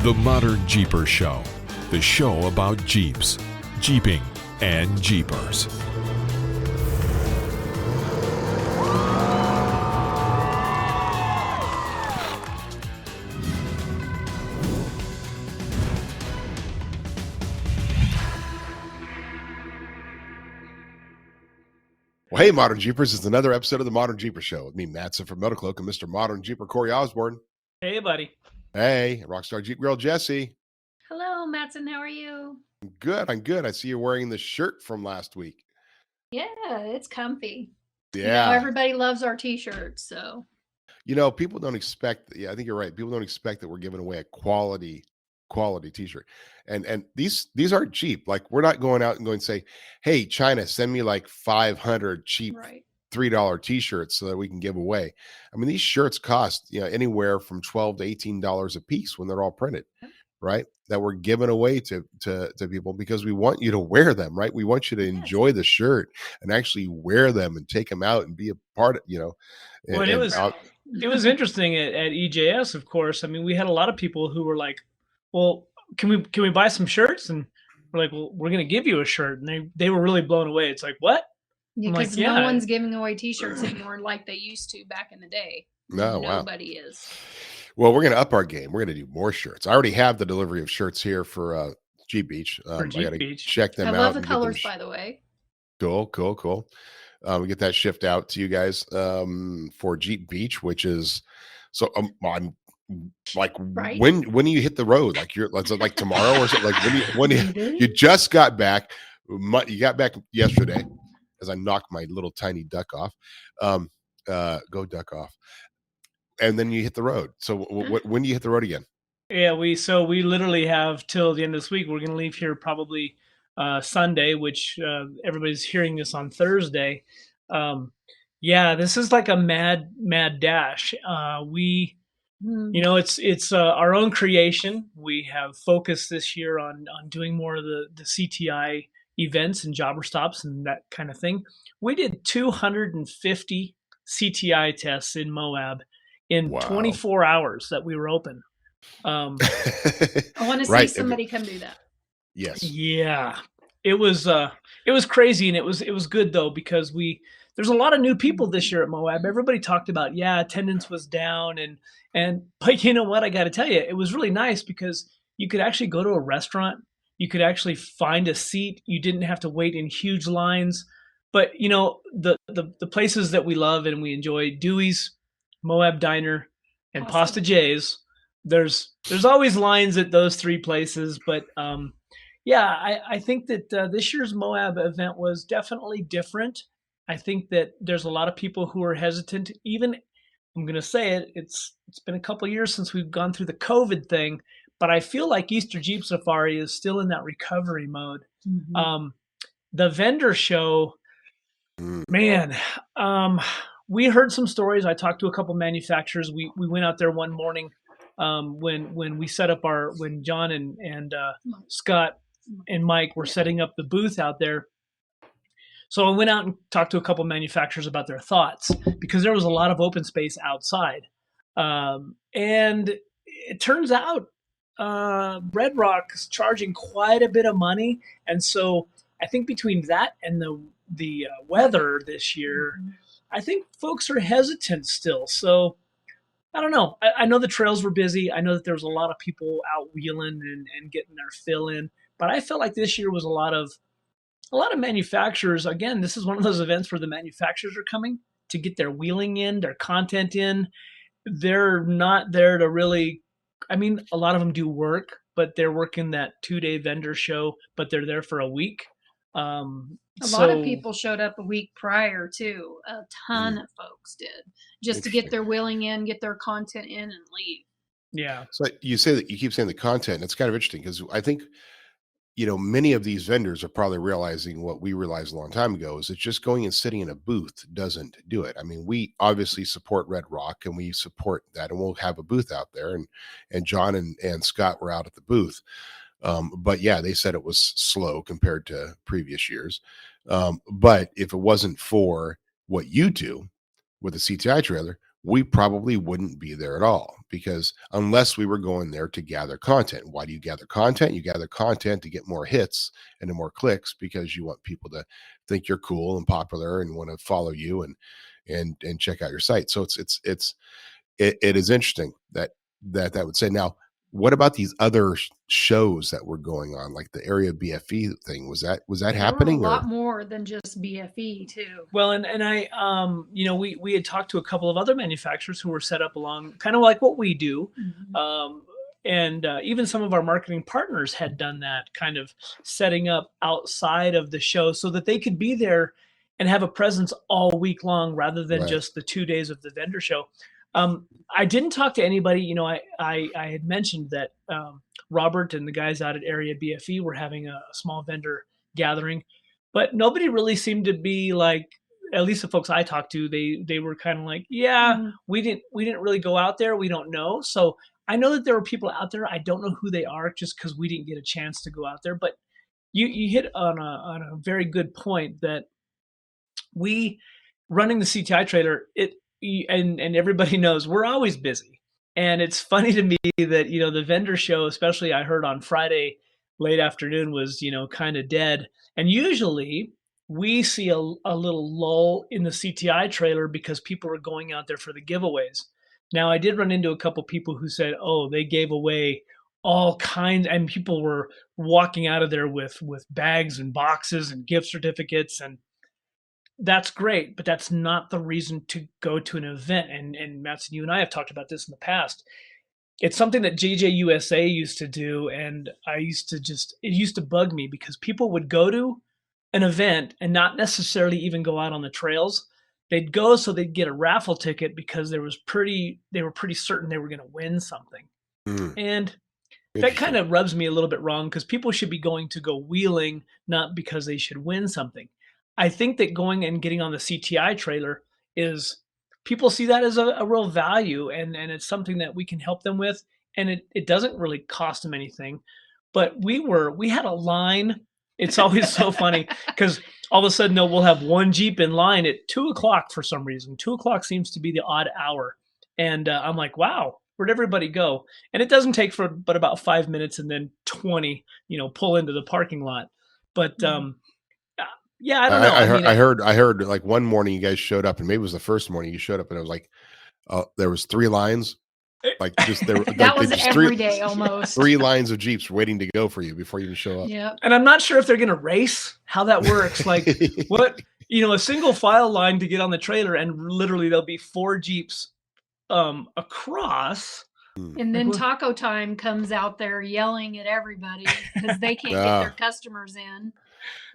The ModernJeeper Show, the show about Jeeps, Jeeping, and Jeepers. Well, hey, Modern Jeepers, it's another episode of the ModernJeeper Show with me, Mattson from MetalCloak, and Mr. Modern Jeeper, Corey Osborne. Hey, buddy. Hey, Rockstar Jeep Girl, Jesse. Hello, Mattson. How are you? I'm good. I see you wearing the shirt from last week. Yeah, it's comfy. Yeah. Everybody loves our t-shirts, so. People don't expect, I think you're right. People don't expect that we're giving away a quality t-shirt. And these aren't cheap. Like, we're not going out and going to say, hey, China, send me like 500 cheap $3 t-shirts so that we can give away. I mean, these shirts cost, anywhere from $12 to $18 a piece when they're all printed, right? That we're giving away to people because we want you to wear them, right? We want you to enjoy the shirt and actually wear them and take them out and be a part of, Well, it was interesting at EJS, of course. I mean, we had a lot of people who were like, well, can we buy some shirts? And we're like, well, we're going to give you a shirt. And they were really blown away. It's like, what? Because no one's giving away t-shirts anymore like they used to back in the day. No, Nobody is. Well, we're going to up our game. We're going to do more shirts. I already have the delivery of shirts here for Jeep Beach. I got to check them out. I love the colors, by the way. Cool. We get that shipped out to you guys for Jeep Beach, which is I'm like, when do you hit the road? Like, like tomorrow or something? Like when you just got back? You got back yesterday, as I knocked my little tiny duck off. Go duck off. And then you hit the road. So when do you hit the road again? Yeah, we literally have till the end of this week. We're going to leave here probably Sunday, which everybody's hearing this on Thursday. This is like a mad dash. It's our own creation. We have focused this year on doing more of the CTI events and jobber stops and that kind of thing. We did 250 CTI tests in Moab in 24 hours that we were open. I want to see somebody come do that. Yes. Yeah. It was crazy, and it was good though, because there's a lot of new people this year at Moab. Everybody talked about, attendance was down but you know what? I got to tell you, it was really nice because you could actually go to a restaurant. You could actually find a seat. You didn't have to wait in huge lines. But the places that we love and we enjoy, Dewey's, Moab Diner, and Pasta J's. There's always lines at those three places, but I think that this year's Moab event was definitely different. I think that there's a lot of people who are hesitant. Even, I'm going to say it, it's been a couple of years since we've gone through the COVID thing, but I feel like Easter Jeep Safari is still in that recovery mode. Mm-hmm. The vendor show, man, we heard some stories. I talked to a couple manufacturers. We went out there one morning when we set up when John and Scott and Mike were setting up the booth out there. So I went out and talked to a couple manufacturers about their thoughts, because there was a lot of open space outside. And it turns out Red Rock is charging quite a bit of money. And so I think between that and the weather this year, I think folks are hesitant still. So I don't know. I know the trails were busy. I know that there was a lot of people out wheeling and getting their fill in. But I felt like this year was a lot of manufacturers. Again, this is one of those events where the manufacturers are coming to get their wheeling in, their content in. They're not there to really, a lot of them do work, but they're working that 2-day vendor show, but they're there for a week. A lot of people showed up a week prior too. A ton of folks did, just to get their wheeling in, get their content in, and leave. Yeah. So you say that you keep saying the content. And it's kind of interesting because I think, many of these vendors are probably realizing what we realized a long time ago, is that just going and sitting in a booth doesn't do it. I mean, we obviously support Red Rock and we support that, and we'll have a booth out there, and John and Scott were out at the booth. But they said it was slow compared to previous years. But if it wasn't for what you do with the CTI trailer, we probably wouldn't be there at all, because unless we were going there to gather content. Why do you gather content? You gather content to get more hits and to more clicks, because you want people to think you're cool and popular and want to follow you and check out your site. So it is interesting that would say. Now, what about these other shows that were going on, like the area BFE thing? Was that happening? There were a lot more than just BFE too. Well, and I, we had talked to a couple of other manufacturers who were set up along kind of like what we do. Mm-hmm. And even some of our marketing partners had done that, kind of setting up outside of the show so that they could be there and have a presence all week long rather than just the 2 days of the vendor show. I didn't talk to anybody. I had mentioned that Robert and the guys out at Area BFE were having a small vendor gathering, but nobody really seemed to be like, at least the folks I talked to, they were kind of like, we didn't really go out there. We don't know. So I know that there were people out there. I don't know who they are, just because we didn't get a chance to go out there. But you hit on a very good point, that we, running the CTI trailer, and everybody knows we're always busy. And it's funny to me that, the vendor show, especially I heard on Friday late afternoon, was, kind of dead. And usually we see a little lull in the CTI trailer because people are going out there for the giveaways. Now, I did run into a couple people who said, oh, they gave away all kinds, and people were walking out of there with bags and boxes and gift certificates, and that's great, but that's not the reason to go to an event. And Matson, you and I have talked about this in the past. It's something that JJUSA used to do, and it used to bug me, because people would go to an event and not necessarily even go out on the trails. They'd go so they'd get a raffle ticket because they were pretty certain they were going to win something. And that kind of rubs me a little bit wrong, because people should be going to go wheeling, not because they should win something. I think that going and getting on the CTI trailer is, people see that as a real value, and it's something that we can help them with. And it doesn't really cost them anything. But we had a line. It's always so funny, because all of a sudden we'll have one Jeep in line at 2:00 for some reason. 2:00 seems to be the odd hour. And I'm like, wow, where'd everybody go? And it doesn't take but about 5 minutes, and then 20, pull into the parking lot. But yeah, I don't know. I heard like one morning you guys showed up, and maybe it was the first morning you showed up, and it was like, there was 3 lines. Like, just there, that was every day almost. 3 lines of Jeeps waiting to go for you before you even show up. Yeah. And I'm not sure if they're going to race, how that works. Like, what, a single file line to get on the trailer, and literally there'll be 4 Jeeps across. And then Taco Time comes out there yelling at everybody because they can't get their customers in.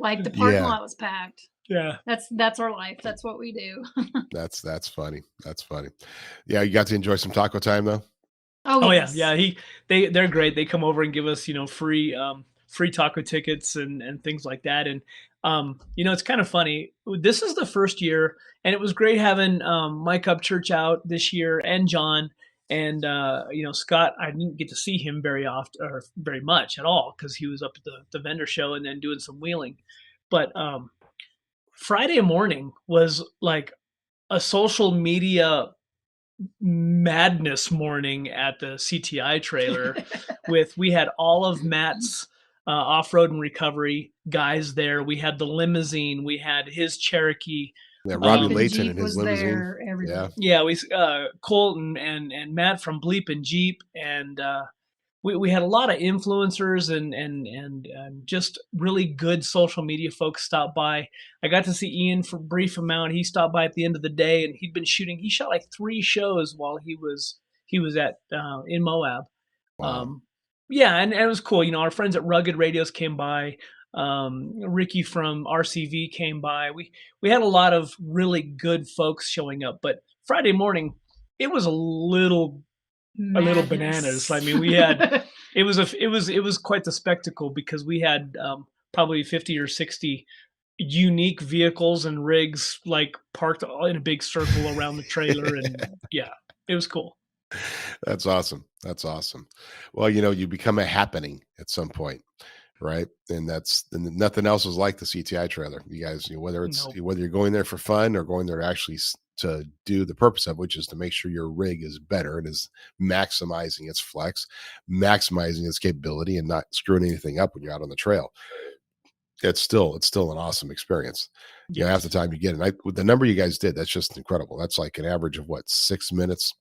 Like, the parking lot was packed. Yeah, that's our life. That's what we do. That's funny. That's funny. Yeah, you got to enjoy some Taco Time though. Oh yes. Yeah. They're great. They come over and give us free taco tickets and things like that. And it's kind of funny. This is the first year, and it was great having Mike Upchurch out this year, and John, and Scott. I didn't get to see him very often or very much at all, because he was up at the vendor show and then doing some wheeling. But Friday morning was like a social media madness morning at the CTI trailer. We had all of Matt's off-road and recovery guys there. We had the limousine. We had his Cherokee. Yeah, Robbie Layton and his limousine. Yeah, we Colton and Matt from Bleep and Jeep, and we had a lot of influencers and just really good social media folks stop by. I got to see Ian for a brief amount. He stopped by at the end of the day, and he shot like 3 shows while he was at in Moab. Wow. And it was cool. Our friends at Rugged Radios came by. Ricky from RCV came by. We had a lot of really good folks showing up, but Friday morning it was a little bananas. I mean, we had it was quite the spectacle, because we had probably 50 or 60 unique vehicles and rigs like parked in a big circle around the trailer, and yeah, it was cool. That's awesome. Well, you become a happening at some point, right? And nothing else is like the CTI trailer. You guys, whether you're going there for fun or going there to actually to do the purpose of, which is to make sure your rig is better and is maximizing its flex, maximizing its capability, and not screwing anything up when you're out on the trail. It's still an awesome experience. You know, half the time you get it. With the number you guys did, that's just incredible. That's like an average of what, 6 minutes?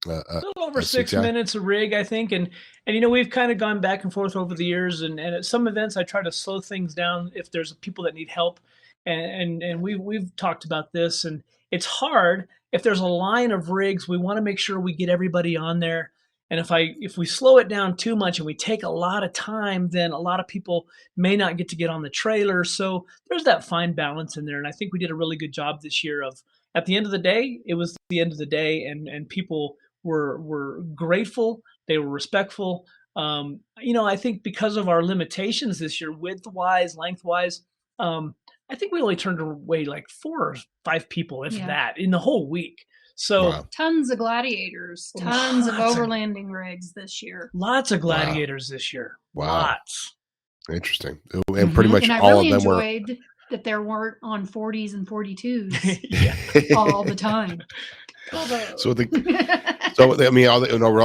A little over 6 minutes a rig, I think. And you know, we've kind of gone back and forth over the years. And at some events, I try to slow things down if there's people that need help. And we've talked about this. And it's hard if there's a line of rigs. We want to make sure we get everybody on there. And if we slow it down too much and we take a lot of time, then a lot of people may not get on the trailer. So there's that fine balance in there. And I think we did a really good job this year of, at the end of the day, it was the end of the day, and people were grateful. They were respectful. You know, I think because of our limitations this year, width-wise, length-wise, I think we only turned away like 4 or 5 people, if that, in the whole week. So tons of gladiators, tons of overlanding rigs this year. Lots of gladiators this year. Wow. Lots. Interesting. And pretty much and I all really of them enjoyed that there weren't on 40s and 42s all the time. So I mean,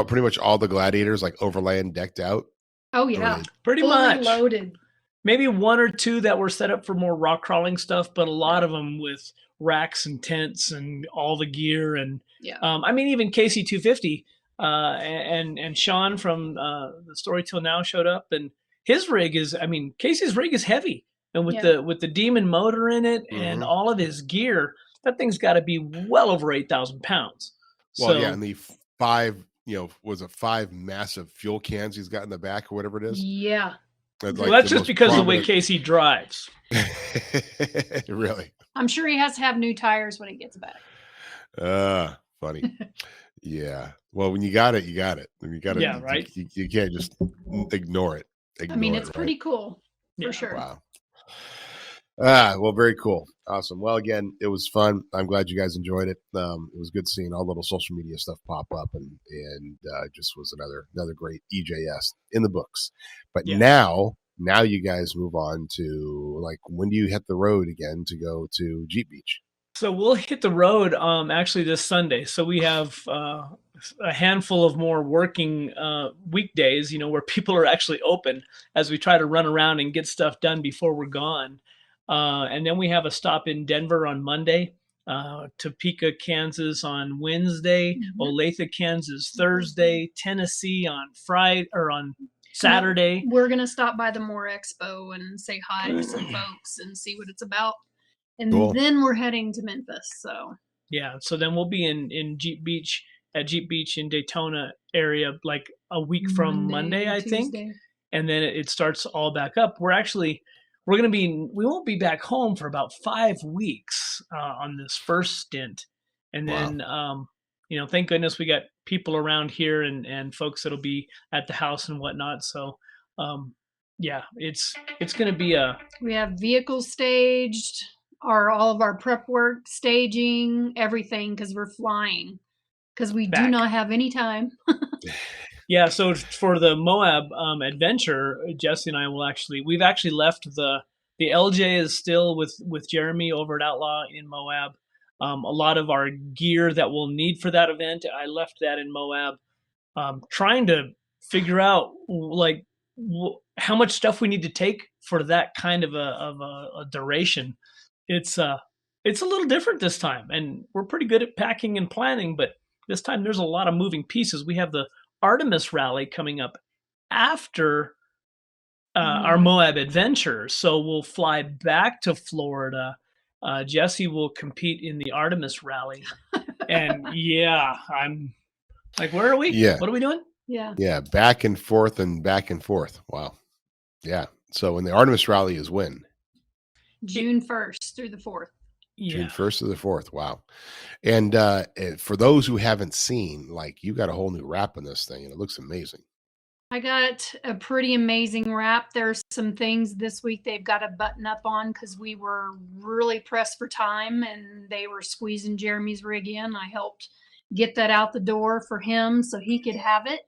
pretty much all the gladiators like overland decked out. Oh yeah, pretty fully much loaded. Maybe 1 or 2 that were set up for more rock crawling stuff, but a lot of them with racks and tents and all the gear. And I mean, even Casey 250 and Sean from the Story Till Now showed up, and his rig is, I mean, Casey's rig is heavy, and with the Demon motor in it and all of his gear, that thing's got to be well over 8,000 pounds. Well, and the 5, was it 5 massive fuel cans he's got in the back or whatever it is? Yeah. Well, that's just because of the way Casey drives. Really? I'm sure he has to have new tires when he gets back. Funny. Yeah. Well, when you got it, you got it. When you got it, yeah, right. You can't just ignore it. I mean, it's pretty cool for sure. Wow. Well, very cool. Awesome. Well, again, it was fun. I'm glad you guys enjoyed it. It was good seeing all the little social media stuff pop up, and just was another great EJS in the books. But now you guys move on to, like, when do you hit the road again to go to Jeep Beach? So we'll hit the road actually this Sunday. So we have a handful of more working weekdays, where people are actually open as we try to run around and get stuff done before we're gone. And then we have a stop in Denver on Monday, Topeka, Kansas on Wednesday, Olathe, Kansas Thursday, Tennessee on Friday or on Saturday. We're going to stop by the Moore Expo and say hi to some folks and see what it's about. And then we're heading to Memphis. So then we'll be in Jeep Beach at Jeep Beach in Daytona area like a week from Monday, I think. And then it starts all back up. We won't be back home for about 5 weeks on this first stint. And then, thank goodness we got people around here and folks that'll be at the house and whatnot. So, it's going to be we have vehicles staged, all of our prep work, staging, everything, because we're flying, because we do not have any time. Yeah, so for the Moab adventure, Jesse and I we've actually left the LJ is still with Jeremy over at Outlaw in Moab. A lot of our gear that we'll need for that event, I left that in Moab. Trying to figure out like how much stuff we need to take for that kind of a duration. It's a little different this time, and we're pretty good at packing and planning, but this time there's a lot of moving pieces. We have the Artemis Rally coming up after our Moab adventure. So we'll fly back to Florida. Jesse will compete in the Artemis Rally. And I'm like, where are we? Yeah. What are we doing? Yeah. Yeah. Back and forth and back and forth. Wow. Yeah. So when the Artemis Rally is when? June 1st through the 4th. Yeah. June 1st to the 4th. Wow. And for those who haven't seen, like, you got a whole new wrap on this thing, and it looks amazing. I got a pretty amazing wrap. There's some things this week they've got to button up on because we were really pressed for time and they were squeezing Jeremy's rig in. I helped get that out the door for him so he could have it.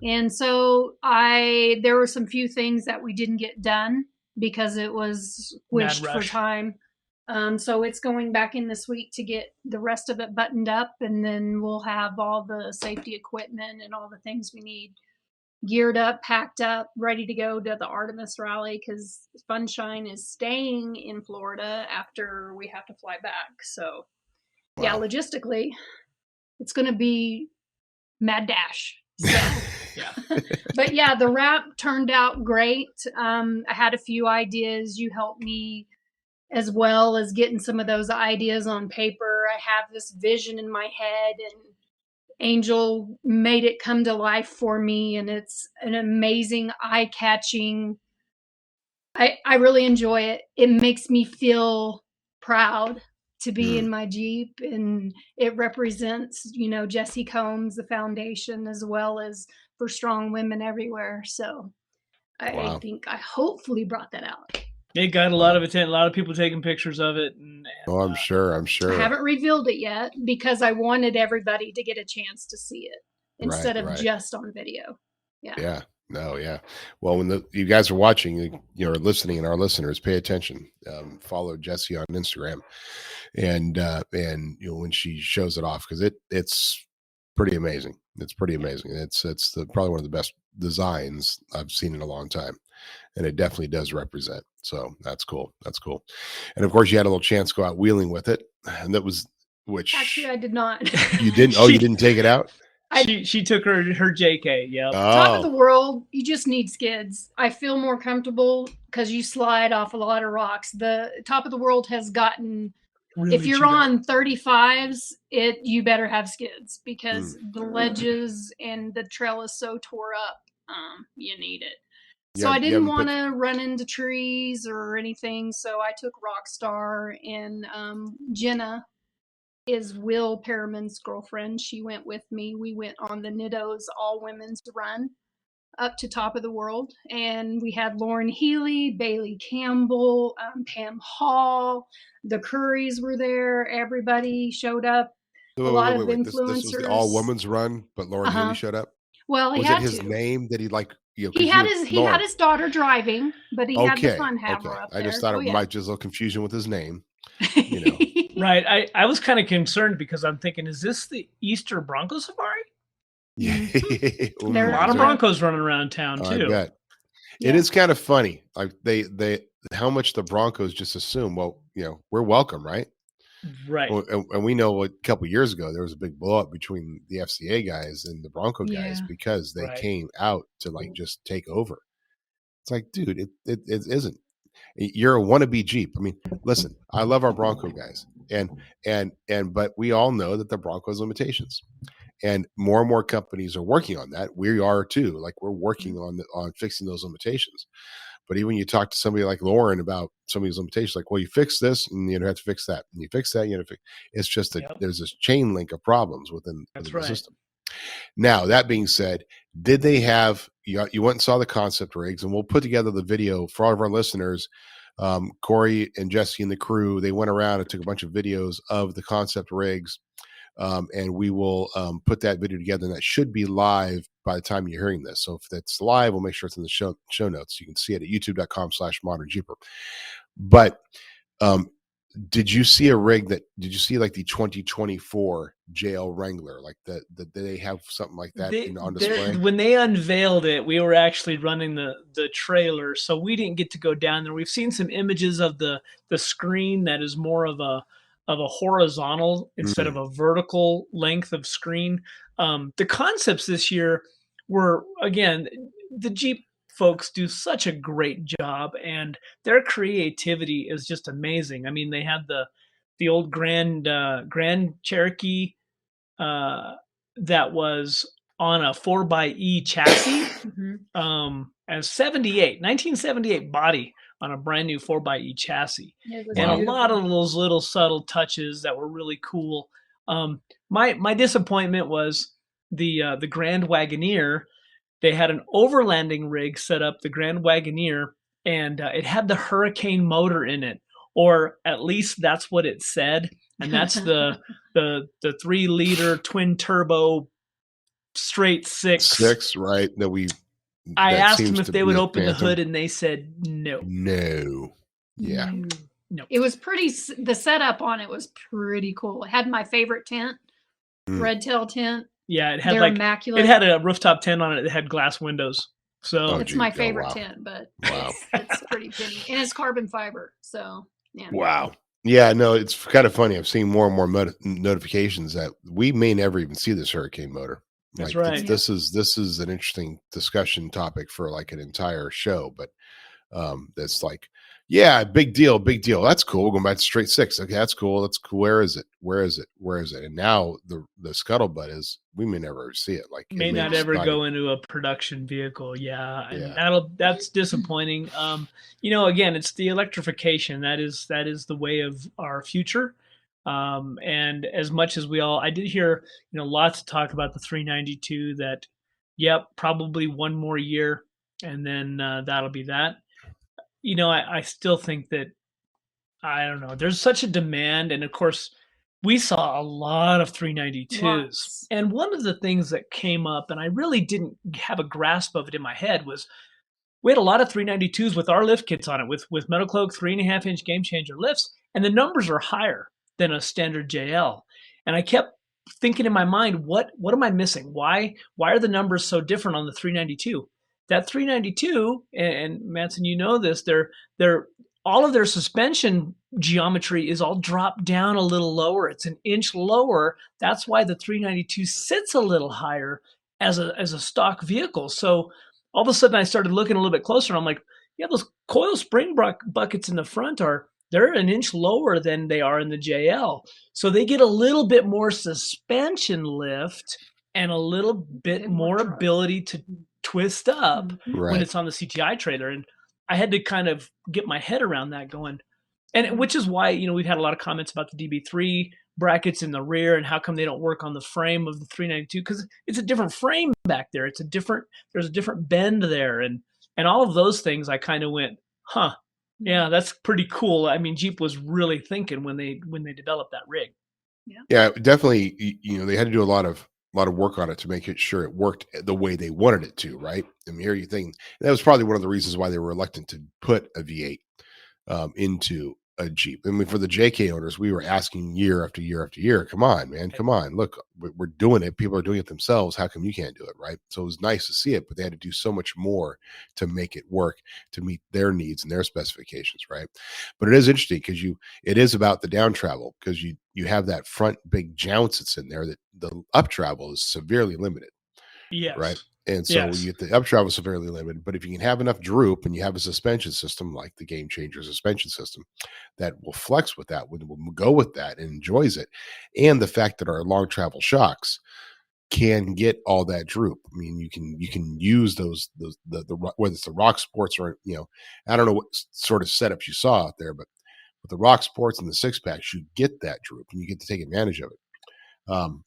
And so there were some few things that we didn't get done because it was squished for time. So it's going back in this week to get the rest of it buttoned up, and then we'll have all the safety equipment and all the things we need geared up, packed up, ready to go to the Artemis Rally, because Funshine is staying in Florida after we have to fly back. So yeah, logistically, it's going to be mad dash. So, Yeah. but yeah, the wrap turned out great. I had a few ideas. You helped me as well as getting some of those ideas on paper. I have this vision in my head, and Angel made it come to life for me, and it's an amazing, eye-catching. I really enjoy it. It makes me feel proud to be in my Jeep, and it represents, Jesse Combs, the foundation, as well as for strong women everywhere. So I think I hopefully brought that out. It got a lot of attention, a lot of people taking pictures of it. And I'm sure. I haven't revealed it yet because I wanted everybody to get a chance to see it instead of just on video. Yeah. Yeah. No, yeah. Well, when you guys are watching, you're listening, and our listeners, pay attention. Follow Jessie on Instagram, and when she shows it off, because it's pretty amazing. It's pretty amazing. It's probably one of the best designs I've seen in a long time, and it definitely does represent. So that's cool. That's cool. And of course, you had a little chance to go out wheeling with it, and that was Actually, I did not. You didn't? Oh, you didn't take it out? She took her JK. Yeah. Top of the world, you just need skids. I feel more comfortable because you slide off a lot of rocks. The top of the world has gotten. Really, if you're on 35s, you better have skids because the ledges and the trail is so tore up. You need it. So I didn't want to run into trees or anything. So I took Rockstar, and Jenna is Will Perriman's girlfriend. She went with me. We went on the Niddo's all women's run up to top of the world, and we had Lauren Healy, Bailey Campbell, Pam Hall, the Currys were there. Everybody showed up. A lot of influencers. This was the all women's run, but Lauren Healy showed up. Well, was it his name that he like? He had his daughter driving, but he had the fun have her up there. I just thought it might just a little confusion with his name. Right. I was kind of concerned because I'm thinking, is this the Easter Bronco Safari? Yeah. There are a lot of Broncos running around town too. I bet. Yeah. It is kind of funny. Like they how much the Broncos just assume, well, we're welcome, right? Right. And we know a couple of years ago there was a big blow up between the FCA guys and the Bronco guys because they came out to just take over. It's like, dude, it isn't. You're a wannabe Jeep. I mean, listen, I love our Bronco guys, but we all know that the Bronco's limitations, and more companies are working on that. We are too. Like, we're working on fixing those limitations. But even you talk to somebody like Lauren about some of these limitations, like, well, you fix this and you have to fix that, and you fix that, you have to fix. It's just that there's this chain link of problems within the system. Now, that being said, did they have, you went and saw the concept rigs, and we'll put together the video for all of our listeners. Corey and Jesse and the crew, they went around and took a bunch of videos of the concept rigs, and we will put that video together, and that should be live by the time you're hearing this. So if that's live, we'll make sure it's in the show notes. You can see it at youtube.com/ModernJeeper. But did you see did you see like the 2024 JL Wrangler? Like did they have something like that on display? When they unveiled it, we were actually running the trailer, so we didn't get to go down there. We've seen some images of the screen that is more of a horizontal instead of a vertical length of screen. The concepts this year were, again, the Jeep folks do such a great job, and their creativity is just amazing. I mean, they had the old Grand Cherokee that was on a 4xe chassis, as 1978 body on a brand new 4xe chassis, and a lot of those little subtle touches that were really cool. My disappointment was the Grand Wagoneer. They had an overlanding rig set up, the Grand Wagoneer, and it had the Hurricane motor in it, or at least that's what it said. And that's the 3-liter twin turbo straight six. Right? I asked them if they would open the hood, and they said no. No. Yeah. Nope. It was the setup on it was pretty cool. It had my favorite tent, red tail tent. Yeah, it had They're immaculate. it had a rooftop tent on it that had glass windows. So it's my favorite tent, but it's pretty penny, and it's carbon fiber. So yeah. Wow. Yeah, no, it's kind of funny. I've seen more and more notifications that we may never even see this hurricane motor. That's like, right. This is an interesting discussion topic for like an entire show, but that's like, yeah, big deal. That's cool. We're going back to straight six. Okay, that's cool. That's cool. Where is it? And now the scuttlebutt is we may never see it. Like, may not ever go into a production vehicle. Yeah, and that's disappointing. Again, it's the electrification that is the way of our future. And as much as I did hear lots of talk about the 392. That, yep, probably one more year, and then that'll be that. I still think that, I don't know, there's such a demand. And of course, we saw a lot of 392s. Lots. And one of the things that came up, and I really didn't have a grasp of it in my head, was we had a lot of 392s with our lift kits on it, with MetalCloak 3.5-inch game changer lifts. And the numbers are higher than a standard JL. And I kept thinking in my mind, what am I missing? Why are the numbers so different on the 392? That 392, and Manson, this, they're all of their suspension geometry is all dropped down a little lower. It's an inch lower. That's why the 392 sits a little higher as a stock vehicle. So all of a sudden I started looking a little bit closer, and I'm like, yeah, those coil spring buckets in the front they're an inch lower than they are in the JL. So they get a little bit more suspension lift and a little bit more ability to twist up when it's on the CTI trailer. And I had to kind of get my head around that going. And which is why, we've had a lot of comments about the DB3 brackets in the rear and how come they don't work on the frame of the 392, because it's a different frame back there. There's a different bend there. And all of those things, I kind of went, huh, yeah, that's pretty cool. I mean, Jeep was really thinking when they developed that rig. Yeah, definitely. They had to do a lot of work on it to make sure it worked the way they wanted it to, right? I mean, here you think that was probably one of the reasons why they were reluctant to put a V8 into a Jeep. I mean, for the JK owners, we were asking year after year after year, come on, man, come on, look, we're doing it. People are doing it themselves. How come you can't do it, right? So it was nice to see it, but they had to do so much more to make it work, to meet their needs and their specifications, right? But it is interesting because it is about the down travel, because you have that front big jounce that's in there, that the up travel is severely limited. Yes. Right. And so you get the up travel severely limited, but if you can have enough droop and you have a suspension system like the Game Changer suspension system that will flex with that, will go with that and enjoys it, and the fact that our long travel shocks can get all that droop. I mean, you can use those whether it's the Rock Sports or I don't know what sort of setups you saw out there, but with the Rock Sports and the six packs, you get that droop and you get to take advantage of it.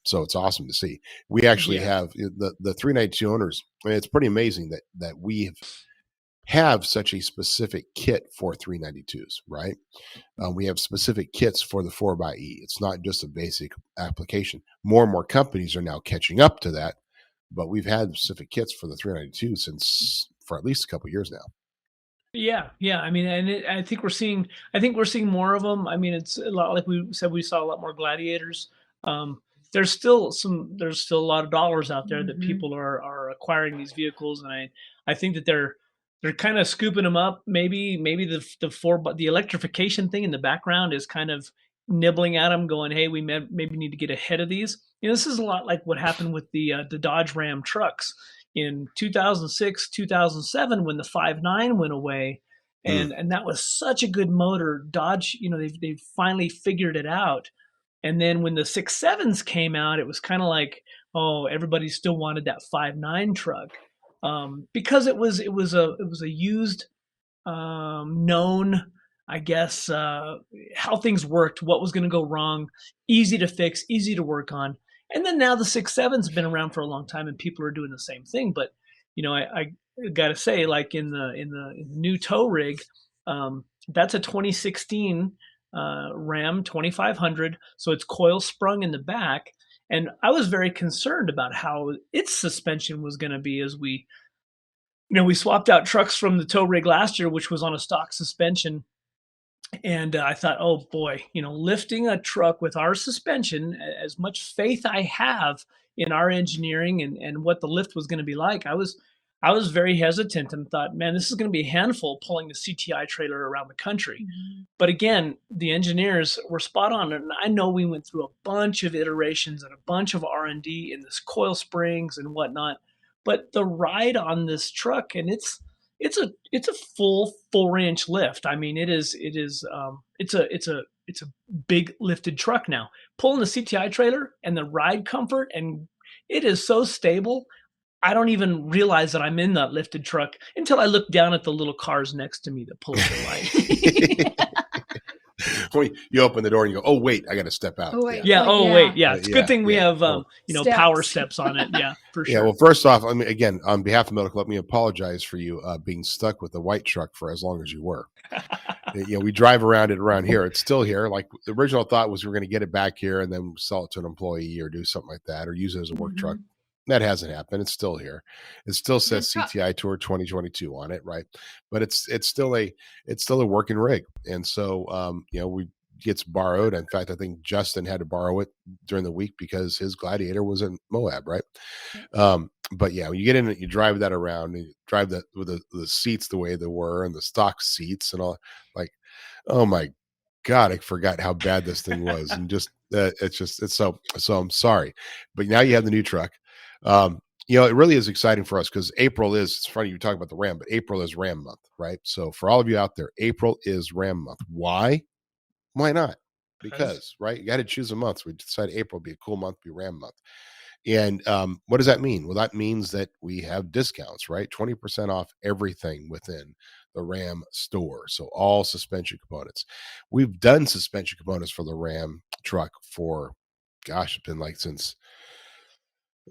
So it's awesome to see. We actually have the 392 owners. I mean, it's pretty amazing that we have such a specific kit for 392s, right? We have specific kits for the 4xe. It's not just a basic application. More and more companies are now catching up to that, but we've had specific kits for the 392 for at least a couple of years now. Yeah. I mean, and I think we're seeing more of them. I mean, it's a lot, like we said, we saw a lot more Gladiators. There's still a lot of dollars out there that people are acquiring these vehicles, and I think that they're kind of scooping them up. Maybe the electrification thing in the background is kind of nibbling at them, going, hey, we maybe need to get ahead of these. This is a lot like what happened with the Dodge Ram trucks in 2006, 2007 when the 5.9 went away, and that was such a good motor. Dodge, they've finally figured it out. And then when the 6.7s came out, it was kind of like, oh, everybody still wanted that 5.9 truck, because it was a used, known, I guess, how things worked, what was going to go wrong, easy to fix, easy to work on. And then now the 6.7's been around for a long time, and people are doing the same thing. But I got to say, like in the new tow rig, that's a 2016. Ram 2500, so it's coil sprung in the back, and I was very concerned about how its suspension was going to be as we swapped out trucks from the tow rig last year, which was on a stock suspension, And I thought, oh boy, lifting a truck with our suspension, as much faith I have in our engineering and what the lift was going to be like, I was very hesitant and thought, man, this is going to be a handful pulling the CTI trailer around the country. But again, the engineers were spot on, and I know we went through a bunch of iterations and a bunch of R&D in this coil springs and whatnot. But the ride on this truck, and it's a full 4-inch lift. I mean, it's a big lifted truck now. Pulling the CTI trailer and the ride comfort, and it is so stable. I don't even realize that I'm in that lifted truck until I look down at the little cars next to me that pull up the light. When you open the door and you go, oh wait, I got to step out. Oh, wait. Yeah. Oh, wait. Yeah. It's a good thing we have, Steps. power steps on it. Yeah, for sure. Yeah. Well, first off, again, on behalf of MetalCloak, let me apologize for you being stuck with the white truck for as long as you were. We drive around it around here. It's still here. Like the original thought was we were going to get it back here and then sell it to an employee or do something like that, or use it as a work truck. That hasn't happened. It's still here. It still says CTI Tour 2022 on it, right? But it's still a working rig, and so we gets borrowed. In fact, I think Justin had to borrow it during the week because his Gladiator was in Moab, right? But yeah, when you get in it, you drive that around, and you drive that with the seats the way they were and the stock seats and all. Like, oh my God, I forgot how bad this thing was, and just it's so I'm sorry, but now you have the new truck. It really is exciting for us because it's funny you talk about the Ram, but April is Ram month, right? So for all of you out there, April is Ram month. Why? Why not? Because, right, you got to choose a month. So we decided April would be a cool month, be Ram month. And what does that mean? Well, that means that we have discounts, right? 20% off everything within the Ram store. So all suspension components. We've done suspension components for the Ram truck for, gosh, it's been like since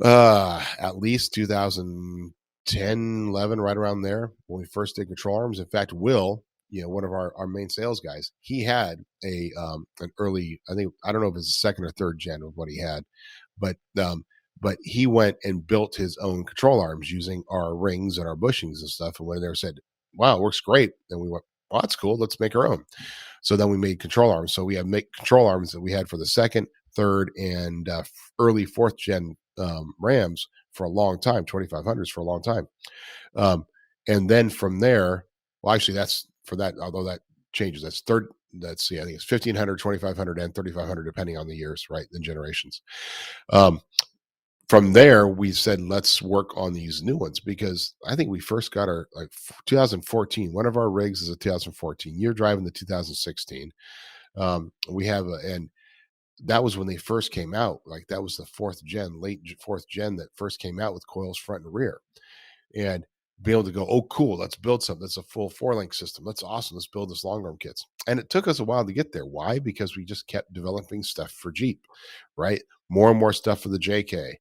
at least 2010, 11, right around there when we first did control arms. In fact, Will, one of our main sales guys, he had an early, I don't know if it's a second or third gen of what he had, but he went and built his own control arms using our rings and our bushings and stuff. And when they said, wow, it works great. And we went, well, that's cool. Let's make our own. So then we made control arms. So we have control arms that we had for the second, third, and early fourth gen Rams for a long time, 2500s for a long time. And then from there, well, actually that's for that, although that changes, I think it's 1500, 2500, and 3500, depending on the years, right? The generations. From there, we said, let's work on these new ones because I think we first got our 2014. One of our rigs is a 2014. You're driving the 2016. We have and that was when they first came out. Like that was the late fourth gen that first came out with coils front and rear, and be able to go, oh, cool, let's build something that's a full 4-link system. That's awesome. Let's build this long arm kits. And it took us a while to get there. Why? Because we just kept developing stuff for Jeep, right? More and more stuff for the JK,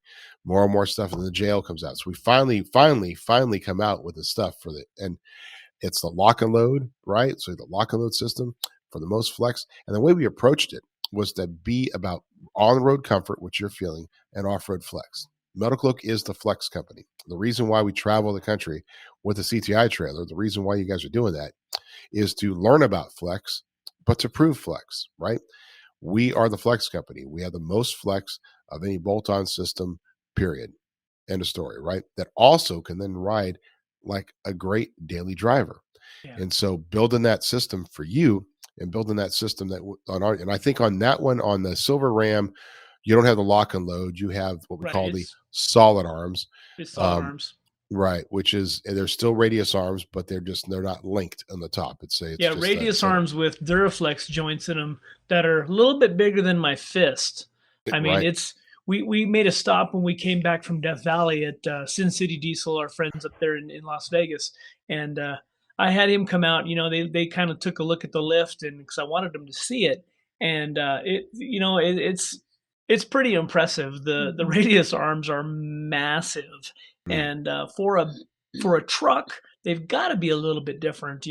more and more stuff, and the JL comes out. So we finally come out with the stuff for and it's the lock and load, right? So the lock and load system for the most flex. And the way we approached it was to be about on-road comfort, which you're feeling, and off-road flex. MetalCloak is the flex company. The reason why we travel the country with a CTI trailer, the reason why you guys are doing that is to learn about flex, but to prove flex, right? We are the flex company. We have the most flex of any bolt-on system, period. End of story, right? That also can then ride like a great daily driver. Yeah. And so building that system for you and building that system and I think on that one, on the Silver Ram, you don't have the lock and load. You have what we call the solid arms. It's solid arms. Right, which is they're still radius arms, but they're not linked on the top. It's radius arms with Duraflex joints in them that are a little bit bigger than my fist. I mean, right. We made a stop when we came back from Death Valley at Sin City Diesel, our friends up there in Las Vegas, and I had him come out. They kind of took a look at the lift, and because I wanted them to see it, and it's pretty impressive. The radius arms are massive. And for a truck, they've got to be a little bit different.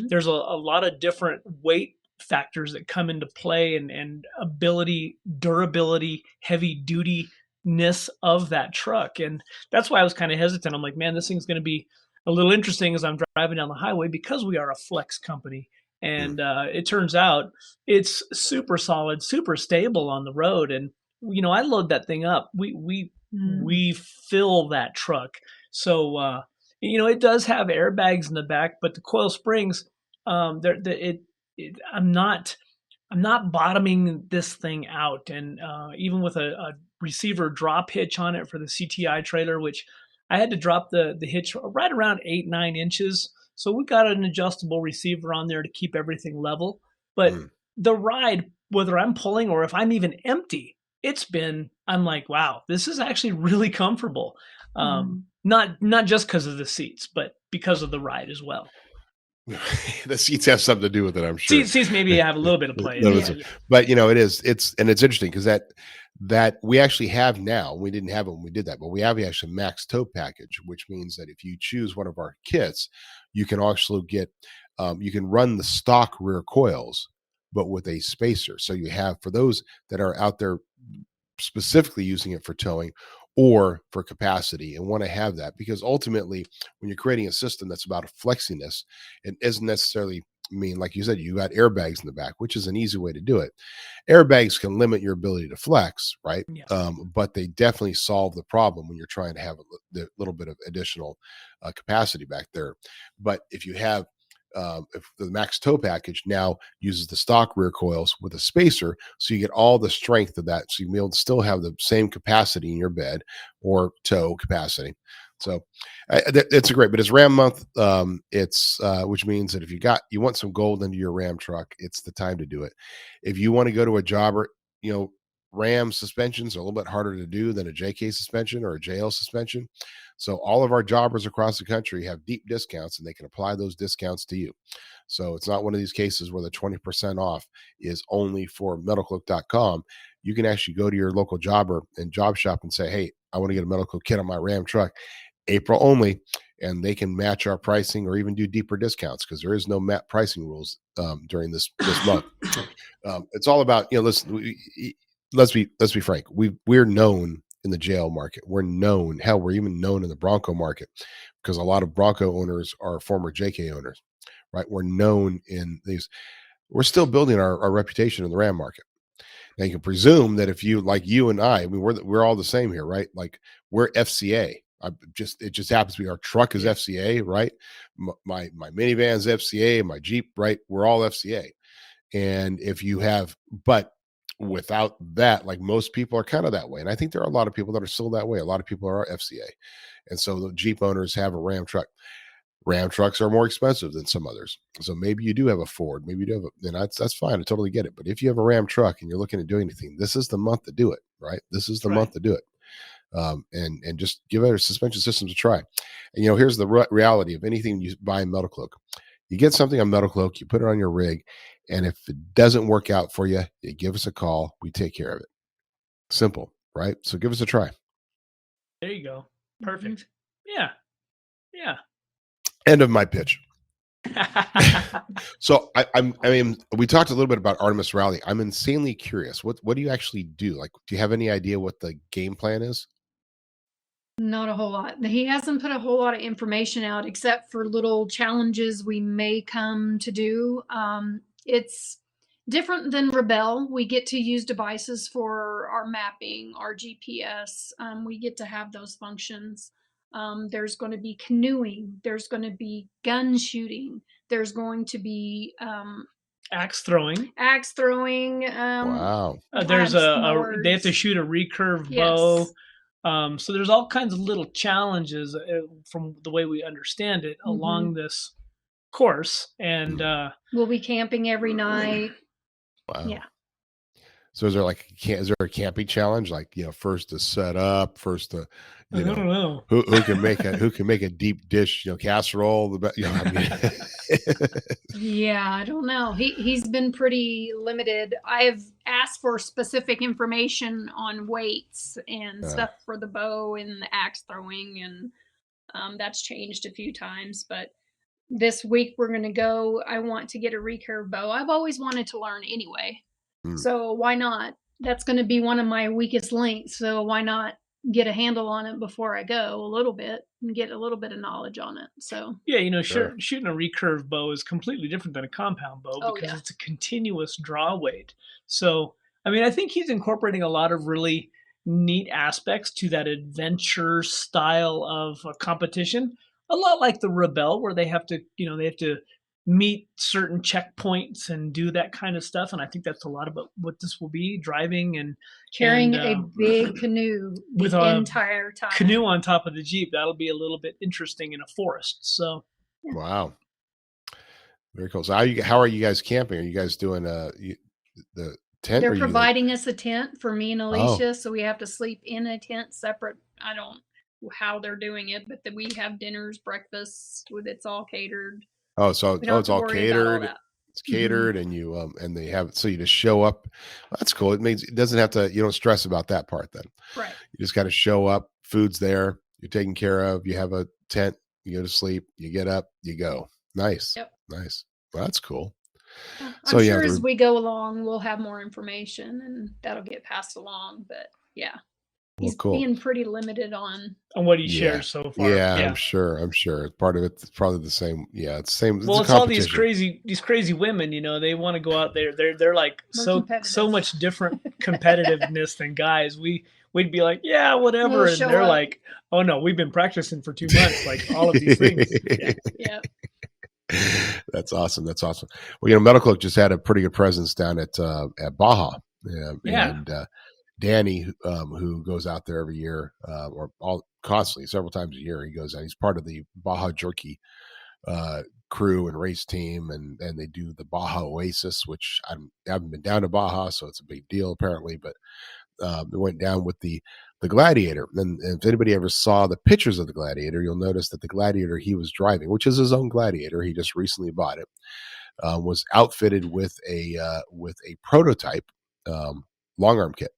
There's a lot of different weight factors that come into play and ability, durability, heavy dutiness of that truck. And that's why I was kind of hesitant. I'm like, man, this thing's going to be a little interesting as I'm driving down the highway because we are a flex company. And it turns out it's super solid, super stable on the road. And I load that thing up. We fill that truck. So it does have airbags in the back, but the coil springs, I'm not bottoming this thing out. And even with a receiver drop hitch on it for the CTI trailer, which I had to drop the hitch right around 8-9 inches. So we got an adjustable receiver on there to keep everything level. But the ride, whether I'm pulling or if I'm even empty, I'm like, wow, this is actually really comfortable. Not just because of the seats, but because of the ride as well. The seats have something to do with it, I'm sure. Seats maybe have a little bit of play. But it's interesting because that we actually have now. We didn't have it when we did that, but we have actually max tow package, which means that if you choose one of our kits, you can also get you can run the stock rear coils, but with a spacer. So you have, for those that are out there specifically using it for towing or for capacity and want to have that, because ultimately when you're creating a system that's about a flexiness, it isn't necessarily mean, like you said, you got airbags in the back, which is an easy way to do it. Airbags can limit your ability to flex, right? Yeah. But they definitely solve the problem when you're trying to have a little bit of additional capacity back there. But if you have if the max tow package now uses the stock rear coils with a spacer, so you get all the strength of that, so you will still have the same capacity in your bed or tow capacity. So it's a great, but it's Ram month. It's which means that if you want some gold into your Ram truck, it's the time to do it. If you want to go to a jobber, Ram suspensions are a little bit harder to do than a JK suspension or a JL suspension. So all of our jobbers across the country have deep discounts, and they can apply those discounts to you. So it's not one of these cases where the 20% off is only for MetalCloak.com. You can actually go to your local jobber and job shop and say, hey, I want to get a MetalCloak kit on my Ram truck, April only, and they can match our pricing or even do deeper discounts, because there is no MAP pricing rules during this month. It's all about, listen, let's be frank. We're known in the JL market. We're known. Hell, we're even known in the Bronco market, because a lot of Bronco owners are former JK owners, right? We're known in these. We're still building our reputation in the Ram market. Now you can presume that if you, like you and I mean, we're all the same here, right? Like, we're FCA. It just happens to be our truck is FCA, right? My minivan's FCA, my Jeep, right? We're all FCA. And if you have, but without that, like, most people are kind of that way. And I think there are a lot of people that are still that way. A lot of people are FCA. And so the Jeep owners have a Ram truck. Ram trucks are more expensive than some others. So maybe you do have a Ford, maybe you do have that's fine. I totally get it. But if you have a Ram truck and you're looking at doing anything, this is the month to do it, right? This is the month to do it. And just give our suspension systems a try. And here's the reality of anything you buy in MetalCloak. You get something on MetalCloak, you put it on your rig, and if it doesn't work out for you, you give us a call. We take care of it. Simple, right? So give us a try. There you go. Perfect. Yeah. End of my pitch. So I mean, we talked a little bit about Artemis Rally. I'm insanely curious. What do you actually do? Like, do you have any idea what the game plan is? Not a whole lot. He hasn't put a whole lot of information out, except for little challenges we may come to do. It's different than Rebel. We get to use devices for our mapping, our GPS. We get to have those functions. There's going to be canoeing. There's going to be gun shooting. There's going to be axe throwing. Wow. There's they have to shoot a recurve bow. So there's all kinds of little challenges from the way we understand it along this course. And we'll be camping every night. Wow. Yeah. So is there a camping challenge? Like, first to set up, first to, I don't know. who can make a deep dish, casserole. Yeah, I don't know. He's been pretty limited. I've asked for specific information on weights and stuff for the bow and the axe throwing, and that's changed a few times. But this week we're going to go. I want to get a recurve bow. I've always wanted to learn anyway. So why not? That's going to be one of my weakest links. So why not get a handle on it before I go a little bit? and get a little bit of knowledge on it. So Yeah, Sure. shooting a recurve bow is completely different than a compound bow Oh, because yeah. it's a continuous draw weight. So, I mean, I think he's incorporating a lot of really neat aspects to that adventure style of a competition. A lot like the Rebel, where they have to, they have to meet certain checkpoints and do that kind of stuff. And I think that's a lot about what this will be, driving and carrying and a big canoe with the a entire time. canoe on top of the Jeep. That'll be a little bit interesting in a forest. So. Wow. Very cool. So how are you guys camping? Are you guys doing the tent? They're Or you like, providing us a tent for me and oh, Alicia, so we have to sleep in a tent separate. I don't know how they're doing it, but we have dinners, breakfasts, it's all catered. so We don't have it's to all worry about all catered. that. It's catered, and you and they have so you just show up. That's cool. It doesn't have to. You don't stress about that part then. Right. You just got to show up. Food's there. You're taken care of. You have a tent. You go to sleep. You get up. You go. Nice. Yep. Nice. Well, that's cool. I'm So yeah, sure as we go along, we'll have more information and that'll get passed along. But yeah, well, he's cool. being pretty limited on what he Yeah. shares so far. Yeah, I'm sure. Part of it's probably the same. Yeah, it's the same. Well, It's it's a all these competition. crazy women. They want to go out there. They're like We're so competitive. much different competitiveness than guys. We'd be like, yeah, whatever, We'll and show they're up. like, oh no, we've been practicing for 2 months, like all of these things. Yeah. yeah. That's awesome. That's awesome. Well, MetalCloak just had a pretty good presence down at Baja. Yeah. And Danny, who goes out there every year, or constantly, several times a year, he goes out. He's part of the Baja Jerky crew and race team, and they do the Baja Oasis, which I haven't been down to Baja, so it's a big deal apparently. But it went down with the Gladiator. And if anybody ever saw the pictures of the Gladiator, you'll notice that the Gladiator he was driving, which is his own Gladiator, he just recently bought it, was outfitted with a prototype long arm kit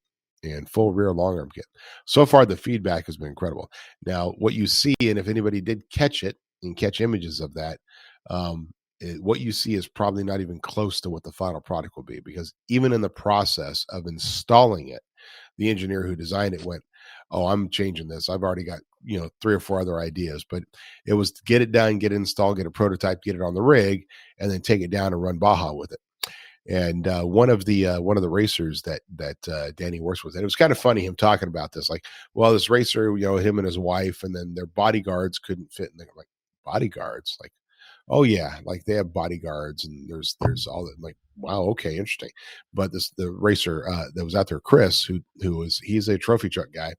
and full rear long arm kit. So far, the feedback has been incredible. Now, what you see, and if anybody did catch it and catch images of that, what you see is probably not even close to what the final product will be, because even in the process of installing it, the engineer who designed it went, oh, I'm changing this. I've already got 3 or 4 other ideas, but it was to get it done, get it installed, get a prototype, get it on the rig, and then take it down and run Baja with it. And one of the racers that Danny works with, and it was kind of funny him talking about this, like, well, this racer, him and his wife, and then their bodyguards couldn't fit in there. Like, bodyguards, like, oh yeah, like they have bodyguards, and there's all that. I'm like, wow, okay, interesting. But the racer that was out there, Chris, he's a trophy truck guy.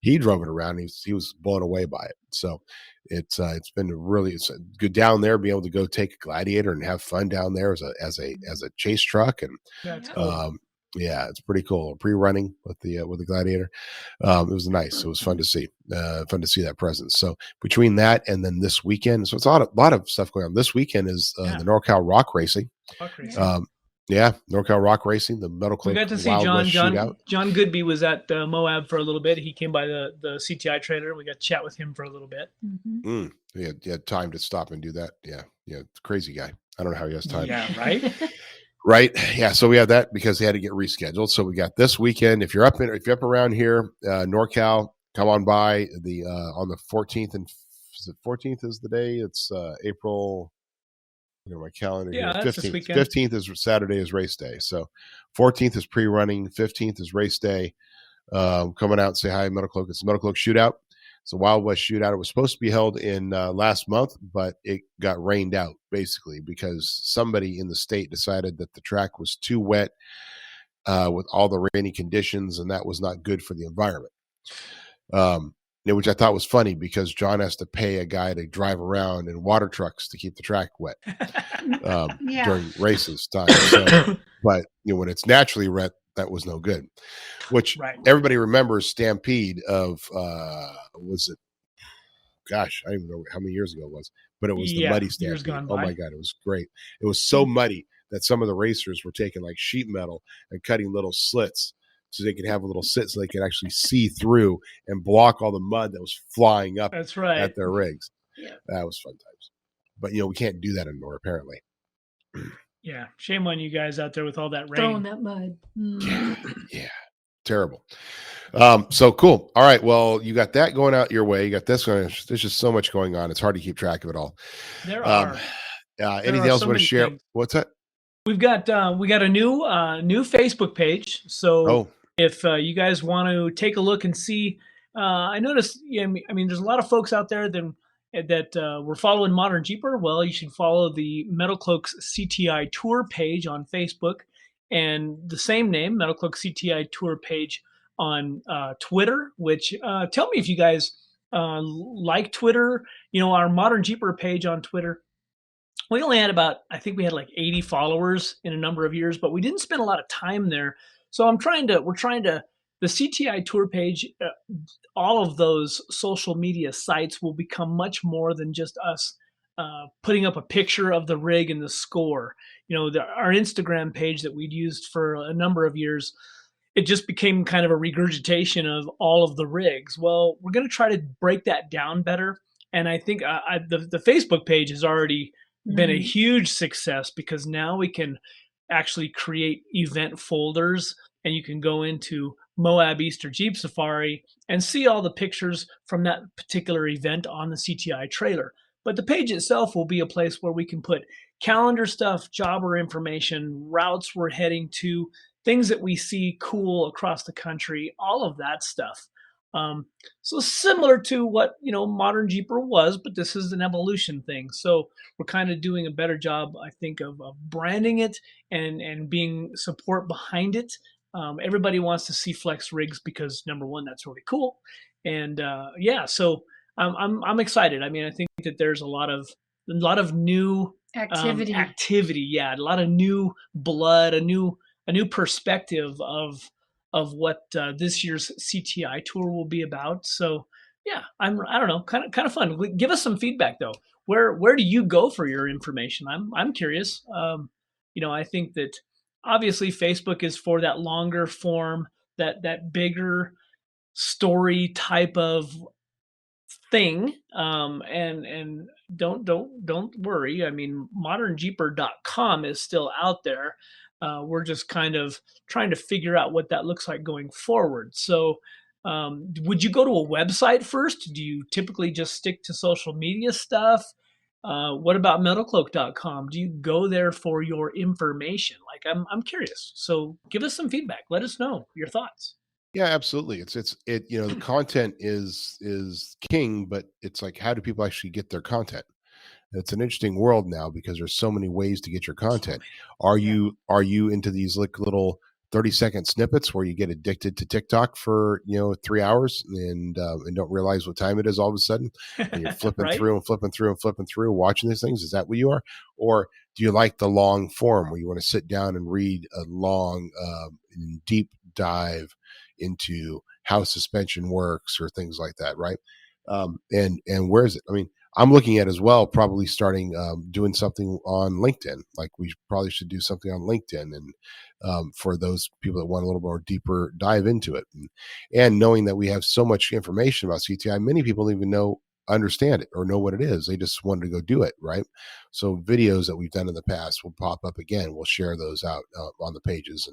He drove it around. He was blown away by it. So it's been it's good down there, be able to go take a Gladiator and have fun down there as a chase truck. And That's cool. yeah, it's pretty cool. Pre-running with the Gladiator. It was nice. It was fun to see. That presence. So between that and then this weekend, so it's a lot of stuff going on. This weekend is the NorCal Rock Racing. Yeah, NorCal Rock Racing, the MetalCloak. We got to see John Goodby was at Moab for a little bit. He came by the CTI trailer. We got to chat with him for a little bit. Mm-hmm. Yeah, you had time to stop and do that. Yeah, crazy guy. I don't know how he has time. Yeah, right. Right. Yeah. So we have that because he had to get rescheduled. So we got this weekend. If you're up around here, NorCal, come on by on the 14th, and is it 14th is the day? It's April. My calendar here. 15th. 15th is Saturday is race day. So 14th is pre-running. 15th is race day. Coming out and say hi, MetalCloak. It's the MetalCloak Shootout. It's a Wild West Shootout. It was supposed to be held in last month, but it got rained out basically because somebody in the state decided that the track was too wet with all the rainy conditions, and that was not good for the environment. Which I thought was funny because John has to pay a guy to drive around in water trucks to keep the track wet during races time. So, but when it's naturally wet, that was no good. Which everybody remembers Stampede of was it? Gosh, I don't even know how many years ago it was, but it was the muddy Stampede. Oh my God, it was great. It was so muddy that some of the racers were taking like sheet metal and cutting little slits so they could have a little sit so they could actually see through and block all the mud that was flying up at their rigs. Yeah. That was fun times. But, we can't do that anymore, apparently. Yeah. Shame on you guys out there with all that rain. Throwing that mud. Yeah. Terrible. So cool. All right. Well, you got that going out your way. You got this going. There's just so much going on. It's hard to keep track of it all. There Um, are anything else so you want to many share? things. What's that? We got a new Facebook page. So Oh, if you guys want to take a look and see, I noticed. Yeah, I mean, there's a lot of folks out there that were following Modern Jeeper. Well, you should follow the MetalCloak's CTI Tour page on Facebook, and the same name, MetalCloak CTI Tour page on Twitter. Which tell me if you guys like Twitter. You know, our Modern Jeeper page on Twitter, we only had about, I think we had like 80 followers in a number of years, but we didn't spend a lot of time there. So we're trying to, the CTI Tour page, all of those social media sites will become much more than just us putting up a picture of the rig and the score. You know, our Instagram page that we'd used for a number of years, it just became kind of a regurgitation of all of the rigs. Well, we're going to try to break that down better. And I think the Facebook page has already been a huge success, because now we can actually create event folders, and you can go into Moab Easter Jeep Safari and see all the pictures from that particular event on the CTI trailer. But the page itself will be a place where we can put calendar stuff, jobber information, routes we're heading to, things that we see cool across the country, all of that stuff. So similar to what, you know, Modern Jeeper was, but this is an evolution thing. So we're kind of doing a better job, I think, of branding it and being support behind it. Everybody wants to see flex rigs because, number one, that's really cool, and yeah, so I'm excited. I mean, I think that there's a lot of new activity, yeah, a lot of new blood, a new perspective of what this year's CTI Tour will be about. So yeah, I don't know, kind of fun. Give us some feedback though. Where do you go for your information? I'm curious. You know, I think that obviously Facebook is for that longer form, that bigger story type of thing. And don't worry. I mean, ModernJeeper.com is still out there. We're just kind of trying to figure out what that looks like going forward. So, would you go to a website first? Do you typically just stick to social media stuff? What about MetalCloak.com? Do you go there for your information? Like, I'm curious. So, give us some feedback. Let us know your thoughts. yeah, absolutely. It. You know, the content is king, but it's like, how do people actually get their content? It's an interesting world now because there's so many ways to get your content. Yeah. Are you into these like little 30-second snippets where you get addicted to TikTok for 3 hours and don't realize what time it is all of a sudden, and you're flipping Right? through and flipping through and flipping through watching these things? Is that what you are? Or do you like the long form where you want to sit down and read a long deep dive into how suspension works or things like that, right? And where is it? I mean, I'm looking at as well, probably starting doing something on LinkedIn. Like we probably should do something on LinkedIn, and for those people that want a little more deeper dive into it, and knowing that we have so much information about CTI, many people don't even understand it or know what it is. They just wanted to go do it, right? So videos that we've done in the past will pop up again. We'll share those out on the pages,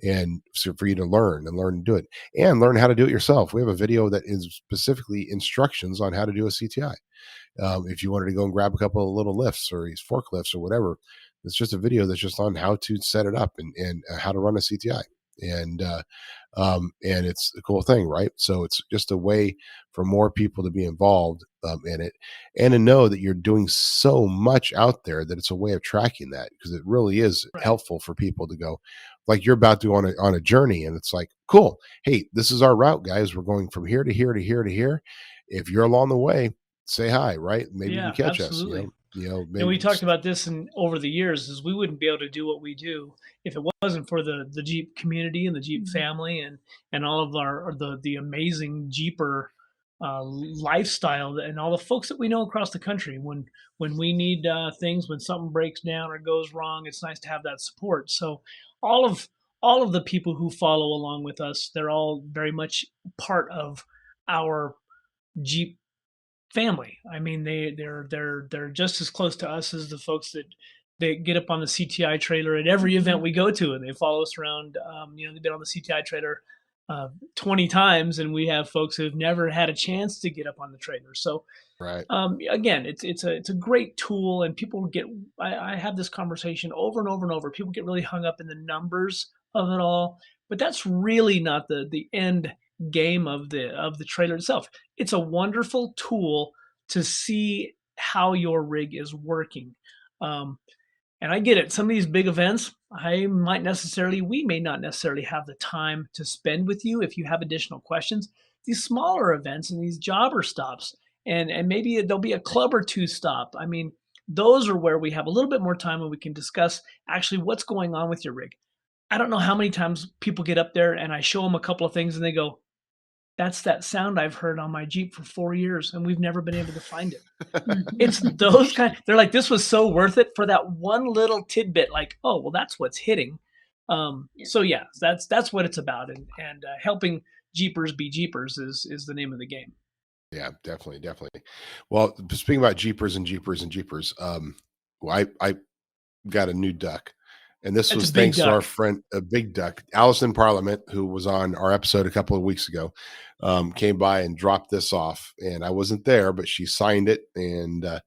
and so for you to learn and do it and learn how to do it yourself. We have a video that is specifically instructions on how to do a CTI. If you wanted to go and grab a couple of little lifts or these forklifts or whatever, it's just a video that's just on how to set it up and how to run a CTI. And it's a cool thing, right? So it's just a way for more people to be involved in it, and to know that you're doing so much out there that it's a way of tracking that, because it really is Right. helpful for people to go, like you're about to go on a journey, and it's like, cool, hey, this is our route, guys. We're going from here to here to here to here. If you're along the way, say hi, right? Maybe you Yeah, can catch us. absolutely. Maybe And we talked about this over the years, is we wouldn't be able to do what we do if it wasn't for the Jeep community and the Jeep family and all of the amazing Jeeper lifestyle and all the folks that we know across the country. When we need things, when something breaks down or goes wrong, it's nice to have that support. So all of the people who follow along with us, they're all very much part of our Jeep family. I mean, they're just as close to us as the folks that they get up on the CTI trailer at every event we go to, and they follow us around. You know, they've been on the CTI trailer 20 times, and we have folks who've never had a chance to get up on the trailer. So Right. again, it's a great tool, and people get. I have this conversation over and over and over. People get really hung up in the numbers of it all, but that's really not the end game of the trailer itself. It's a wonderful tool to see how your rig is working. And I get it. Some of these big events, we may not necessarily have the time to spend with you if you have additional questions. These smaller events and these jobber stops, and maybe there'll be a club or two stop. I mean, those are where we have a little bit more time and we can discuss actually what's going on with your rig. I don't know how many times people get up there and I show them a couple of things and they go, that's that sound I've heard on my Jeep for 4 years and we've never been able to find it. It's those they're like, this was so worth it for that one little tidbit. Like, oh, well, that's what's hitting. So yeah, that's what it's about. And helping Jeepers be Jeepers is the name of the game. Yeah, definitely. Well, speaking about Jeepers and Jeepers and Jeepers, well, I got a new duck. And this was thanks to our friend, a big duck, Allison Parliament, who was on our episode a couple of weeks ago, came by and dropped this off. And I wasn't there, but she signed it and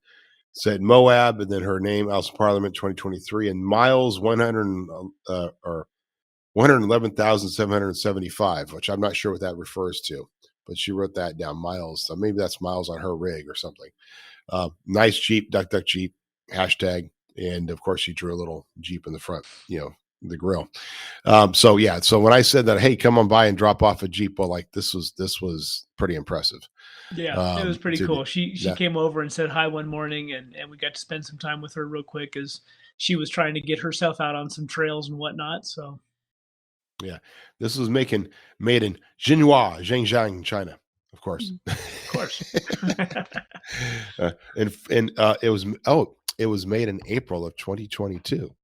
said Moab, and then her name, Allison Parliament 2023, and miles 111,775, which I'm not sure what that refers to, but she wrote that down, miles. So maybe that's miles on her rig or something. Nice Jeep, Duck Jeep, hashtag. And of course, she drew a little Jeep in the front, the grill. So yeah, so when I said that, hey, come on by and drop off a Jeep, well, like this was pretty impressive. Yeah, it was pretty cool. She came over and said hi one morning, and we got to spend some time with her real quick as she was trying to get herself out on some trails and whatnot. So yeah, this was made in Jinhua, Zhejiang, China, of course. Of course. It was made in April of 2022.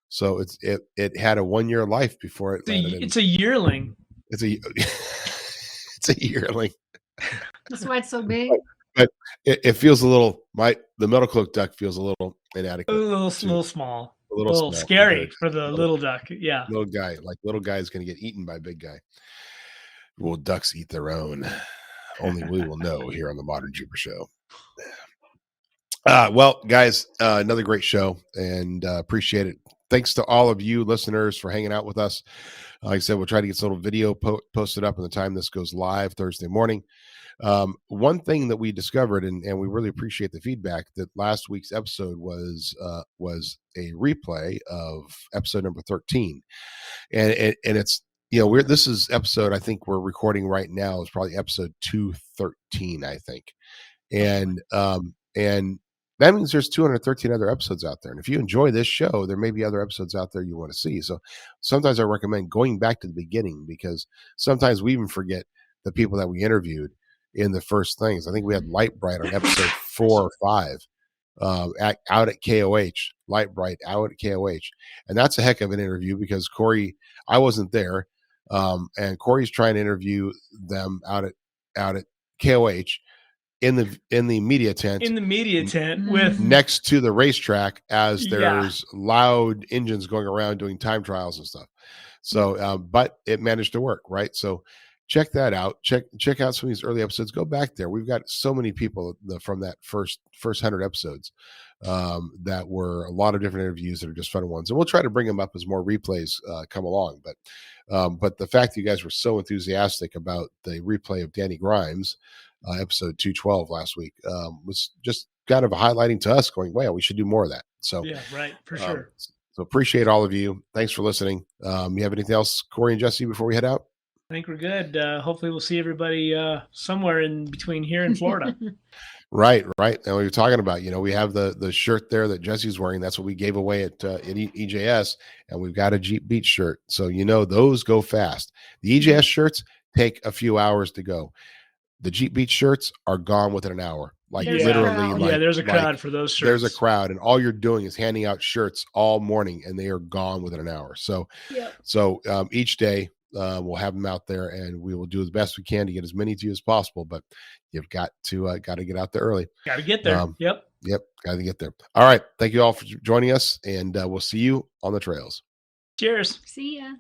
So it had a 1 year life before it landed in. It's a yearling. It's a yearling. That's why it's so big. But it feels a little, the MetalCloak duck feels a little inadequate. A little small. A little small, scary for the little duck. Yeah. Little guy is going to get eaten by big guy. Will ducks eat their own? Only we will know here on the ModernJeeper Show. Well, guys, another great show, and appreciate it. Thanks to all of you listeners for hanging out with us. Like I said, we'll try to get this little video posted up in the time this goes live Thursday morning. One thing that we discovered, and we really appreciate the feedback, that last week's episode was a replay of episode number 13, and it's this is episode, I think we're recording right now, is probably episode 213, I think, and that means there's 213 other episodes out there. And if you enjoy this show, there may be other episodes out there you want to see. So sometimes I recommend going back to the beginning, because sometimes we even forget the people that we interviewed in the first things. I think we had Light Bright on episode 4 or 5 out at KOH. Light Bright out at KOH. And that's a heck of an interview, because Corey, I wasn't there, and Corey's trying to interview them out at KOH. In the media tent with next to the racetrack, as there's loud engines going around doing time trials and stuff. So, but it managed to work, right? So check that out. Check out some of these early episodes. Go back there. We've got so many people from that first 100 episodes that were a lot of different interviews that are just fun ones. And we'll try to bring them up as more replays come along. But the fact that you guys were so enthusiastic about the replay of Danny Grimes, episode 212 last week, was just kind of highlighting to us, going, wow, we should do more of that. So yeah, right, for sure. So appreciate all of you. Thanks for listening. You have anything else, Corey and Jesse, before we head out? I think we're good. Hopefully we'll see everybody somewhere in between here and Florida. Right. And we were talking about, we have the shirt there that Jesse's wearing. That's what we gave away at EJS, and we've got a Jeep Beach shirt. So, those go fast. The EJS shirts take a few hours to go. The Jeep Beach shirts are gone within an hour. Literally. There's a crowd for those shirts. There's a crowd, and all you're doing is handing out shirts all morning, and they are gone within an hour. So, each day we'll have them out there, and we will do the best we can to get as many to you as possible. But you've got to get out there early. Got to get there. Yep. Got to get there. All right. Thank you all for joining us, and we'll see you on the trails. Cheers. See ya.